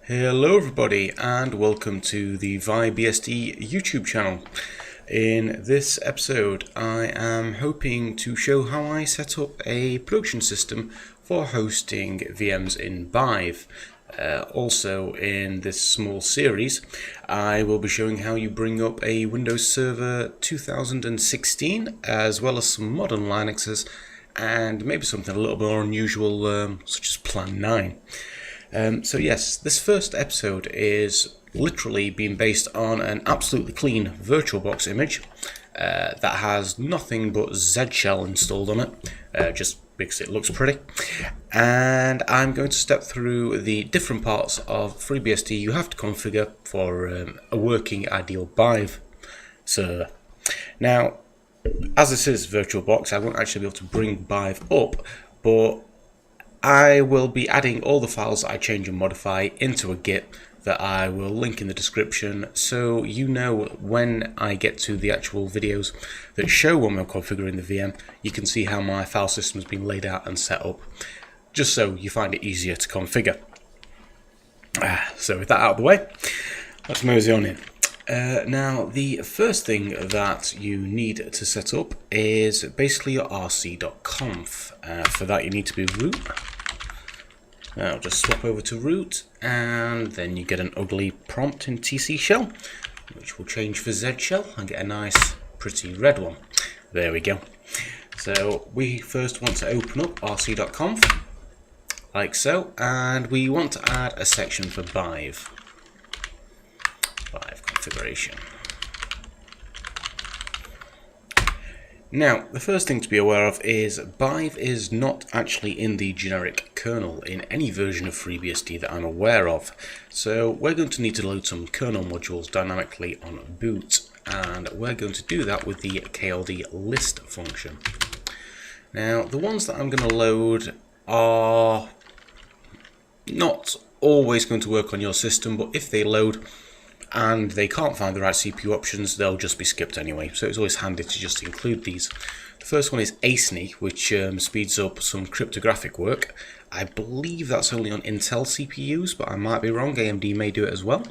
Hello everybody and welcome to the Bhyve YouTube channel. In this episode I am hoping to show how I set up a production system for hosting VMs in Bhyve. Also in this small series I will be showing how you bring up a Windows Server 2016 as well as some modern Linuxes and maybe something a little bit more unusual such as Plan 9. So yes, this first episode is literally being based on an absolutely clean VirtualBox image that has nothing but Z shell installed on it, just because it looks pretty. And I'm going to step through the different parts of FreeBSD you have to configure for a working ideal Bhyve server. Now, as this is VirtualBox, I won't actually be able to bring Bhyve up, but I will be adding all the files that I change and modify into a Git that I will link in the description, so you know when I get to the actual videos that show when we're configuring the VM, you can see how my file system has been laid out and set up, just so you find it easier to configure. So with that out of the way, let's mosey on in. Now, the first thing that you need to set up is basically your rc.conf. For that you need to be root. I'll just swap over to root, and then you get an ugly prompt in TC shell, which will change for Z shell and get a nice pretty red one. There we go. So we first want to open up rc.conf, like so, and we want to add a section for Bhyve configuration. Now, the first thing to be aware of is Bhyve is not actually in the generic kernel in any version of FreeBSD that I'm aware of. So we're going to need to load some kernel modules dynamically on boot, and we're going to do that with the KLD list function. Now, the ones that I'm going to load are not always going to work on your system, but if they load and they can't find the right CPU options, they'll just be skipped anyway, so it's always handy to just include these. The first one is asni, which speeds up some cryptographic work. I believe that's only on Intel CPUs, but I might be wrong, AMD may do it as well.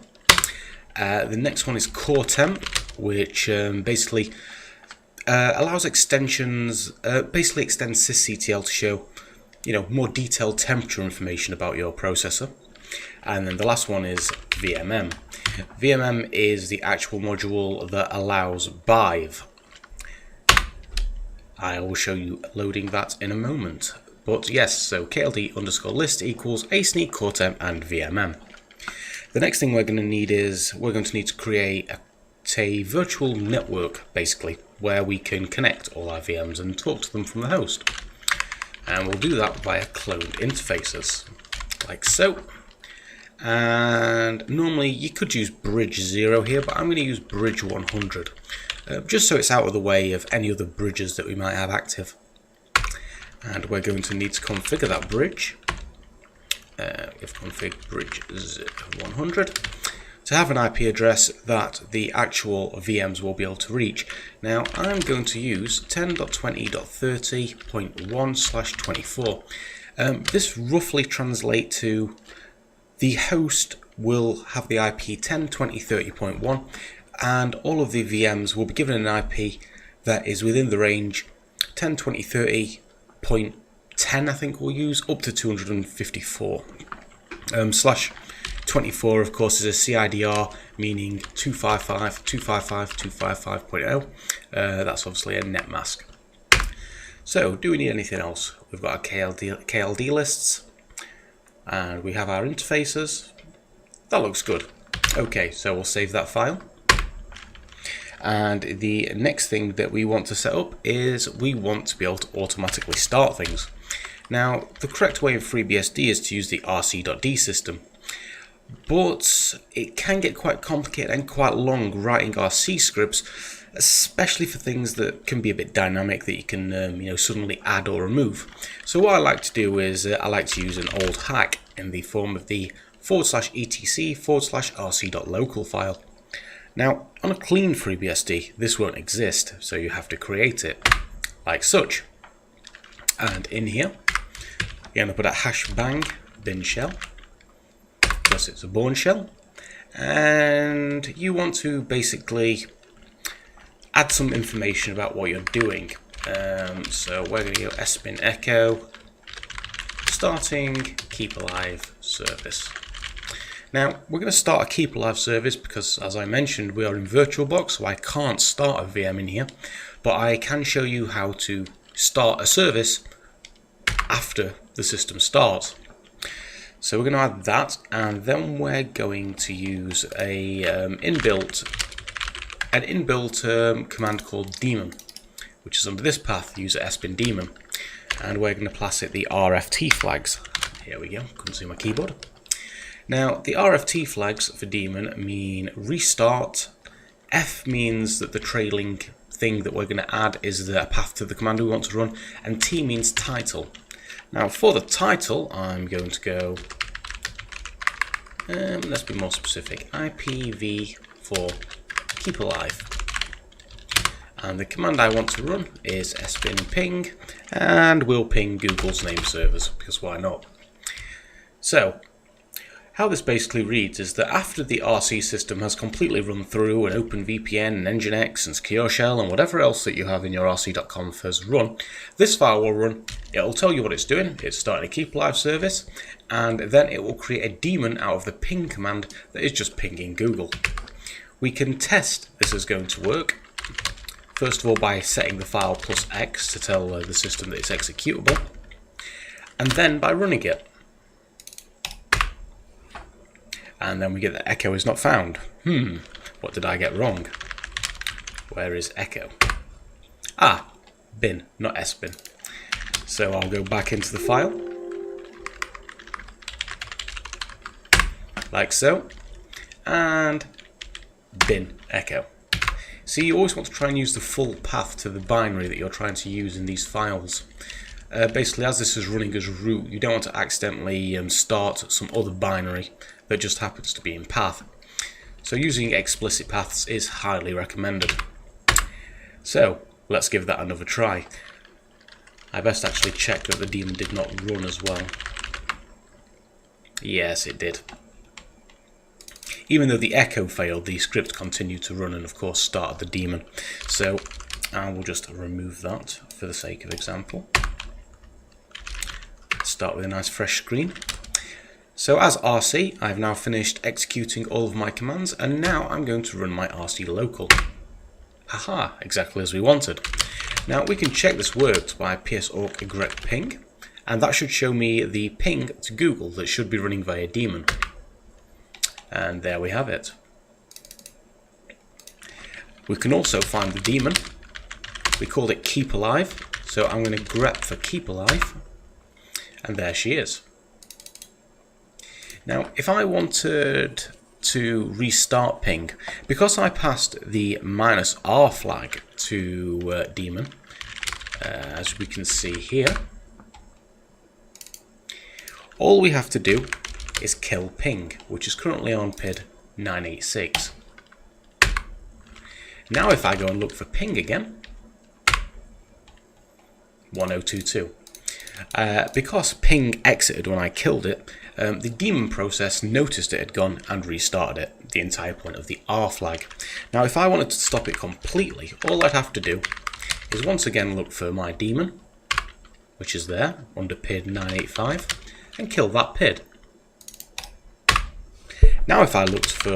The next one is core temp, which basically allows extensions, basically extends sysctl to show more detailed temperature information about your processor. And then the last one is VMM. VMM is the actual module that allows Bhyve. I will show you loading that in a moment. But yes, so KLD_list equals asni, core temp, and VMM. The next thing we're going to need is to create a virtual network, basically, where we can connect all our VMs and talk to them from the host. And we'll do that via cloned interfaces, like so. And normally you could use bridge 0 here, but I'm going to use bridge 100 just so it's out of the way of any other bridges that we might have active. And we're going to need to configure that bridge. We've configured bridge 100 to have an IP address that the actual VMs will be able to reach. Now I'm going to use 10.20.30.1/24. This roughly translates to the host will have the IP 10.20.30.1, and all of the VMs will be given an IP that is within the range 10.20.30.10, I think we'll use, up to 254. /24, of course, is a CIDR, meaning 255.255.255.0. That's obviously a net mask. So, do we need anything else? We've got our KLD lists, and we have our interfaces. That looks good. Okay, so we'll save that file. And the next thing that we want to set up is we want to be able to automatically start things. Now, the correct way in FreeBSD is to use the rc.d system, but it can get quite complicated and quite long writing RC scripts, especially for things that can be a bit dynamic that you can suddenly add or remove. So what I like to do is I like to use an old hack in the form of the /etc/rc.local file. Now on a clean FreeBSD this won't exist, so you have to create it like such. And in here you're going to put a #bang bin shell because it's a bourne shell, and you want to basically add some information about what you're doing. So we're going to go spin echo starting keep alive service. Now we're going to start a keep alive service because, as I mentioned, we are in VirtualBox, so I can't start a VM in here, but I can show you how to start a service after the system starts. So we're going to add that, and then we're going to use a inbuilt command called daemon, which is under this path, user spin daemon, and we're going to pass it the RFT flags. Here we go, couldn't see my keyboard. Now the RFT flags for daemon mean restart, F means that the trailing thing that we're going to add is the path to the command we want to run, and T means title. Now for the title, I'm going to go, let's be more specific, IPv4 keep alive. And the command I want to run is spin ping, and we'll ping Google's name servers, because why not? So how this basically reads is that after the RC system has completely run through and OpenVPN and Nginx and Secure Shell and whatever else that you have in your rc.conf has run, this file will run. It'll tell you what it's doing. It's starting a keep alive service, and then it will create a daemon out of the ping command that is just pinging Google. We can test this is going to work, first of all by setting the file +X to tell the system that it's executable, and then by running it. And then we get that echo is not found. What did I get wrong? Where is echo? Ah, bin, not sbin. So I'll go back into the file, like so, and bin echo. See, you always want to try and use the full path to the binary that you're trying to use in these files. Basically, as this is running as root, you don't want to accidentally start some other binary that just happens to be in path. So using explicit paths is highly recommended. So let's give that another try. I best actually check that the daemon did not run as well. Yes, it did. Even though the echo failed, the script continued to run and of course started the daemon. So I will just remove that for the sake of example. Start with a nice fresh screen. So as RC, I've now finished executing all of my commands, and now I'm going to run my RC local. Haha, exactly as we wanted. Now we can check this worked by ps-awk grep ping, and that should show me the ping to Google that should be running via daemon. And there we have it. We can also find the daemon. We called it keep alive, so I'm going to grep for keep alive, and there she is. Now, if I wanted to restart ping, because I passed the -R flag to daemon, as we can see here, all we have to do is kill ping, which is currently on PID 986. Now if I go and look for ping again, 1022. Because ping exited when I killed it, the daemon process noticed it had gone and restarted it, the entire point of the R flag. Now if I wanted to stop it completely, all I'd have to do is once again look for my daemon, which is there under PID 985, and kill that PID. Now if I looked for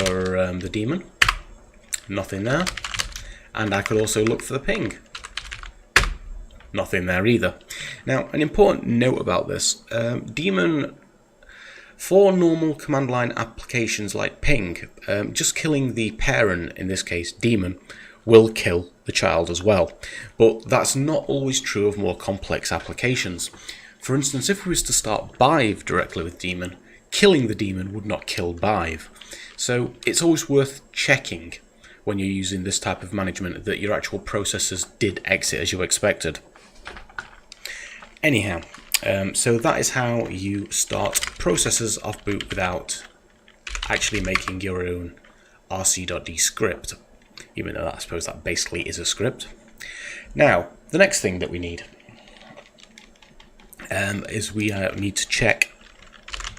the daemon, nothing there, and I could also look for the ping. Nothing there either. Now, an important note about this, daemon, for normal command line applications like ping, just killing the parent, in this case daemon, will kill the child as well. But that's not always true of more complex applications. For instance, if we was to start Bhyve directly with daemon, killing the daemon would not kill Bhyve. So it's always worth checking when you're using this type of management that your actual processes did exit as you expected. Anyhow, so that is how you start processes off boot without actually making your own rc.d script, even though I suppose that basically is a script. Now, the next thing that we need is we need to check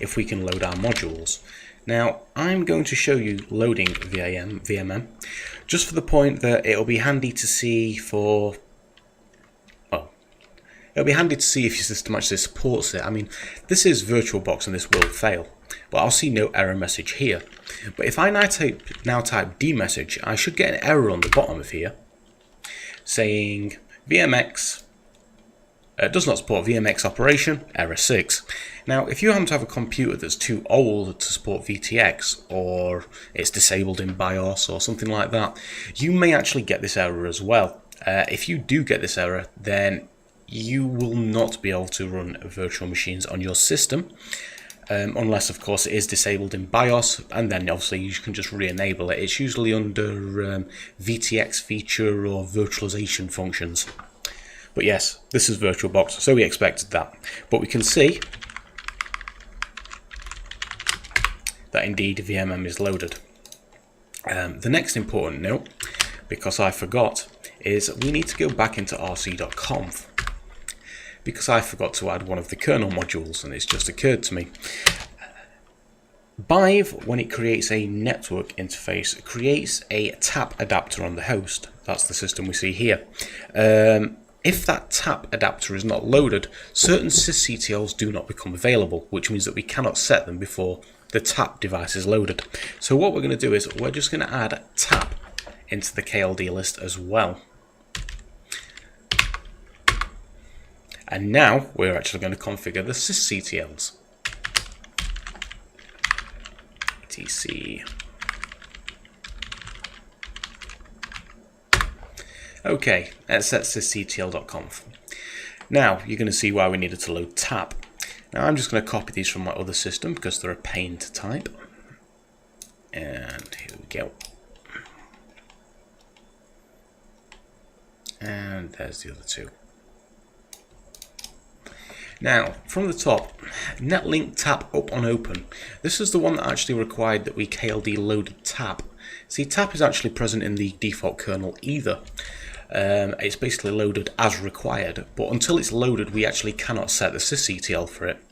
if we can load our modules. Now, I'm going to show you loading VMM, just for the point that it'll be handy to see for, well, it'll be handy to see if your system actually supports it. I mean, this is VirtualBox and this will fail, but I'll see no error message here. But if I now type dmessage, I should get an error on the bottom of here saying VMX does not support VMX operation, error 6. Now, if you happen to have a computer that's too old to support VTX, or it's disabled in BIOS or something like that, you may actually get this error as well. If you do get this error, then you will not be able to run virtual machines on your system, unless of course it is disabled in BIOS, and then obviously you can just re-enable it. It's usually under VTX feature or virtualization functions. But yes, this is VirtualBox, so we expected that. But we can see that indeed VMM is loaded. The next important note, because I forgot, is we need to go back into rc.conf, because I forgot to add one of the kernel modules, and it's just occurred to me. Bhyve, when it creates a network interface, creates a tap adapter on the host. That's the system we see here. If that tap adapter is not loaded, certain sysctls do not become available, which means that we cannot set them before the tap device is loaded. So what we're going to do is we're just going to add tap into the KLD list as well. And now we're actually going to configure the sysctls. etc. Okay, let's set sysctl.conf. Now you're going to see why we needed to load tap. Now I'm just going to copy these from my other system because they're a pain to type. And here we go. And there's the other two. Now, from the top, netlink tap up on open. This is the one that actually required that we KLD loaded tap. See, tap is actually present in the default kernel either. It's basically loaded as required, but until it's loaded, we actually cannot set the sysctl for it.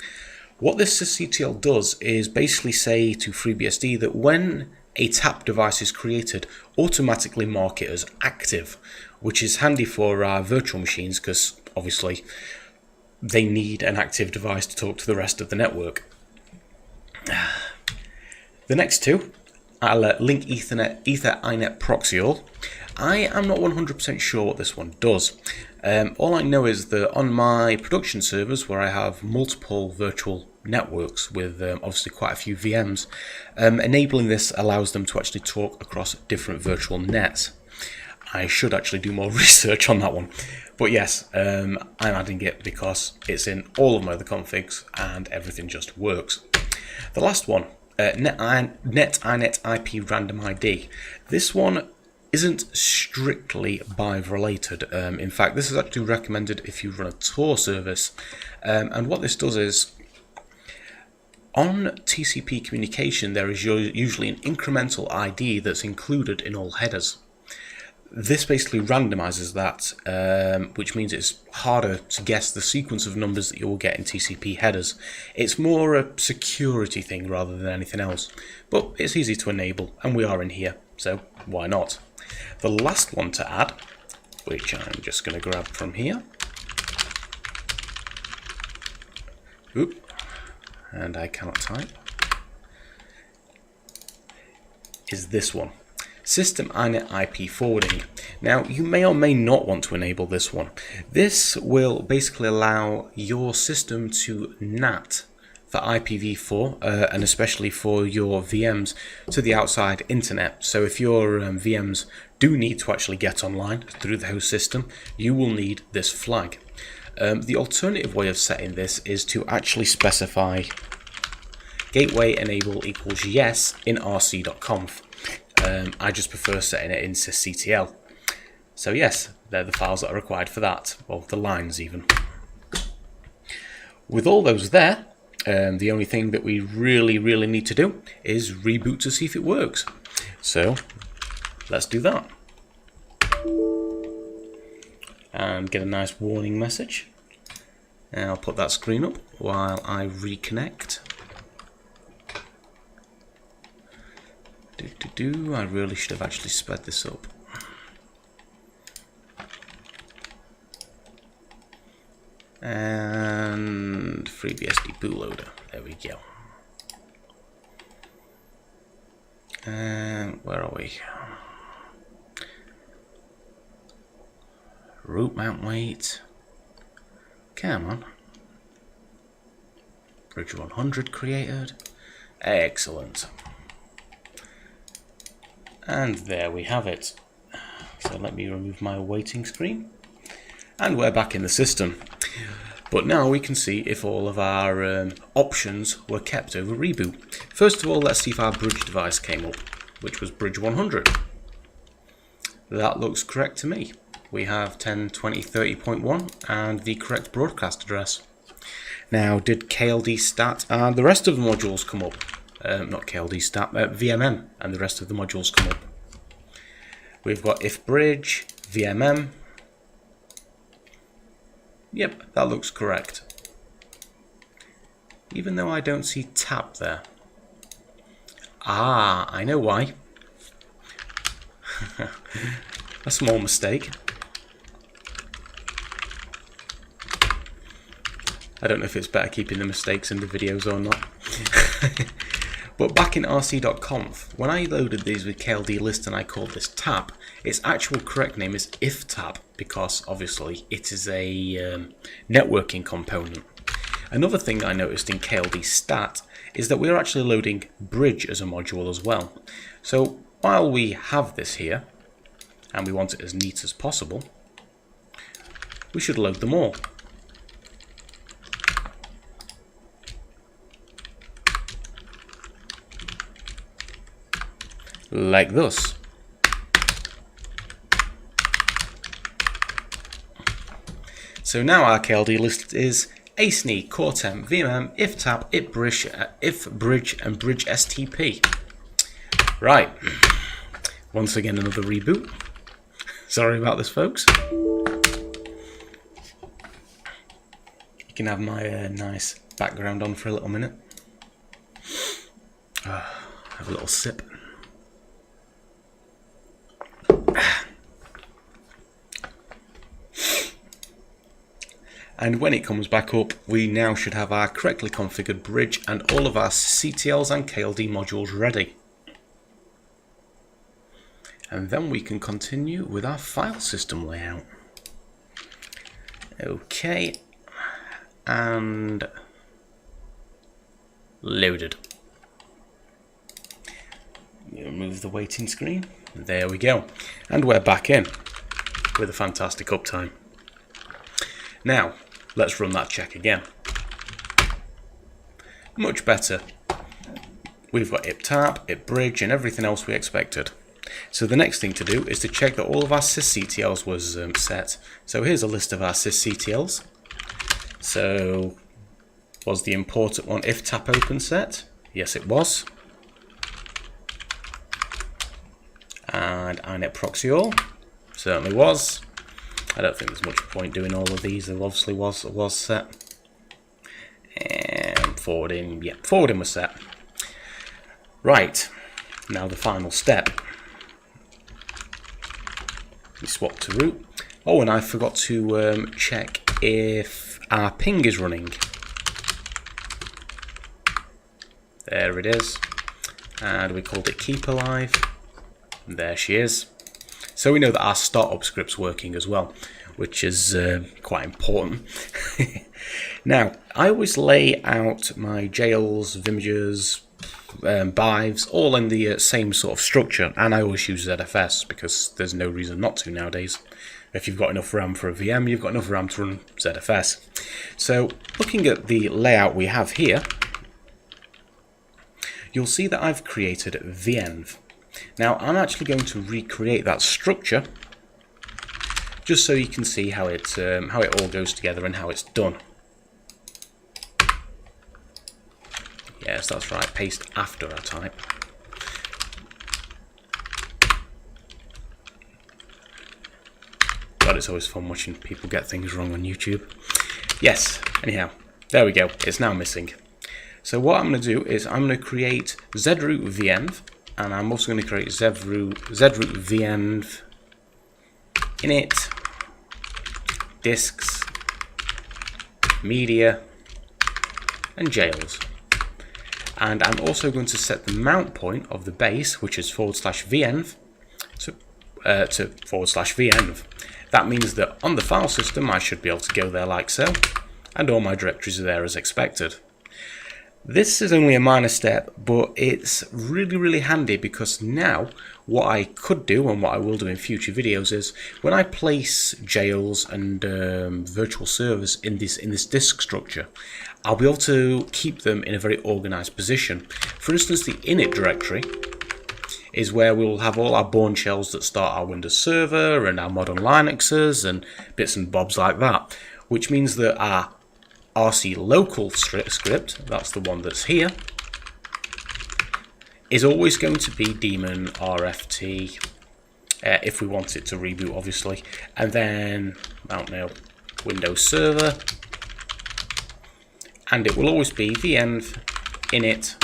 What this sysctl does is basically say to FreeBSD that when a tap device is created, automatically mark it as active, which is handy for our virtual machines because obviously they need an active device to talk to the rest of the network. The next two, I'll link Ethernet, Ether iNet proxy all. I am not 100% sure what this one does. All I know is that on my production servers, where I have multiple virtual networks with obviously quite a few VMs, enabling this allows them to actually talk across different virtual nets. I should actually do more research on that one. But yes, I'm adding it because it's in all of my other configs and everything just works. The last one, net iNet IP random ID. This one isn't strictly Bhyve related. In fact, this is actually recommended if you run a Tor service. And what this does is, on TCP communication, there is usually an incremental ID that's included in all headers. This basically randomizes that, which means it's harder to guess the sequence of numbers that you will get in TCP headers. It's more a security thing rather than anything else, but it's easy to enable, and we are in here, so why not? The last one to add, which I'm just going to grab from here, oop, and I cannot type, is this one. System iNet IP forwarding. Now, you may or may not want to enable this one. This will basically allow your system to NAT for IPv4 and especially for your VMs to the outside internet. So if your VMs do need to actually get online through the host system, you will need this flag. The alternative way of setting this is to actually specify gateway enable equals yes in rc.conf. I just prefer setting it in sysctl. So yes, they're the files that are required for that, or the lines even. With all those there, the only thing that we really need to do is reboot to see if it works. So let's do that. And get a nice warning message. And I'll put that screen up while I reconnect. I really should have actually sped this up. And FreeBSD bootloader. There we go. And where are we? Root mount weight. Come on. Bridge 100 created. Excellent. And there we have it. So let me remove my waiting screen. And we're back in the system. But now we can see if all of our options were kept over reboot. First of all, let's see if our bridge device came up, which was bridge 100. That looks correct to me. We have 10.20.30.1 and the correct broadcast address. Now, did KLD stat and the rest of the modules come up? Not KLD stat, VMM and the rest of the modules come up. We've got if bridge, VMM. Yep, that looks correct. Even though I don't see tap there. Ah, I know why. A small mistake. I don't know if it's better keeping the mistakes in the videos or not. But back in rc.conf, when I loaded these with KLD list and I called this tap, its actual correct name is if tap, because obviously it is a networking component. Another thing I noticed in KLD stat is that we're actually loading bridge as a module as well. So while we have this here, and we want it as neat as possible, we should load them all. Like this. So now our KLD list is ASNI, CoreTemp, VMM, IFTAP, IFBridge, and Bridge STP. Right. Once again, another reboot. Sorry about this, folks. You can have my nice background on for a little minute. Have a little sip. And when it comes back up, we now should have our correctly configured bridge and all of our CTLs and KLD modules ready. And then we can continue with our file system layout. Okay, and loaded. Remove the waiting screen. There we go. And we're back in with a fantastic uptime. Now, let's run that check again. Much better. We've got IPTAP, IPBridge, and everything else we expected. So the next thing to do is to check that all of our sysctls was set. So here's a list of our sysctls. So, was the important one IFTAP open set? Yes, it was. And iNet proxy all? Certainly was. I don't think there's much point doing all of these. There obviously was set. And forwarding, yeah, forwarding was set. Right, now the final step. We swap to root. Oh, and I forgot to check if our ping is running. There it is. And we called it keep alive. And there she is. So we know that our startup script's working as well, which is quite important. Now, I always lay out my jails, Vimagers, Bhyves, all in the same sort of structure, and I always use ZFS because there's no reason not to nowadays. If you've got enough RAM for a VM, you've got enough RAM to run ZFS. So, looking at the layout we have here, you'll see that I've created venv. Now, I'm actually going to recreate that structure just so you can see how it all goes together and how it's done. Yes, that's right, paste after I type. God, it's always fun watching people get things wrong on YouTube. Yes, anyhow, there we go, it's now missing. So what I'm going to do is I'm going to create zroot venv and I'm also going to create zroot venv init disks media and jails. And I'm also going to set the mount point of the base, which is /venv, to /venv. That means that on the file system I should be able to go there like so, and all my directories are there as expected. This is only a minor step, but it's really handy, because now what I could do, and what I will do in future videos, is when I place jails and virtual servers in this disk structure, I'll be able to keep them in a very organized position. For instance, the init directory is where we'll have all our Bourne shells that start our Windows Server and our modern Linuxes and bits and bobs like that, which means that our RC local script, that's the one that's here, is always going to be daemon rft, if we want it to reboot obviously, and then mount mail Windows Server, and it will always be venv init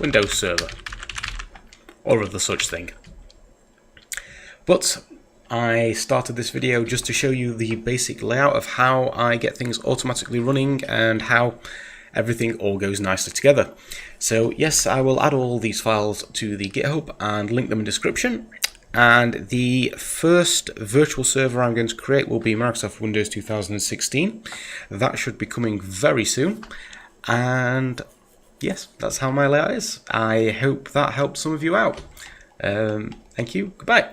Windows Server or other such thing. But I started this video just to show you the basic layout of how I get things automatically running and how everything all goes nicely together. So yes, I will add all these files to the GitHub and link them in the description. And the first virtual server I'm going to create will be Microsoft Windows 2016. That should be coming very soon. And yes, that's how my layout is. I hope that helped some of you out. Thank you. Goodbye.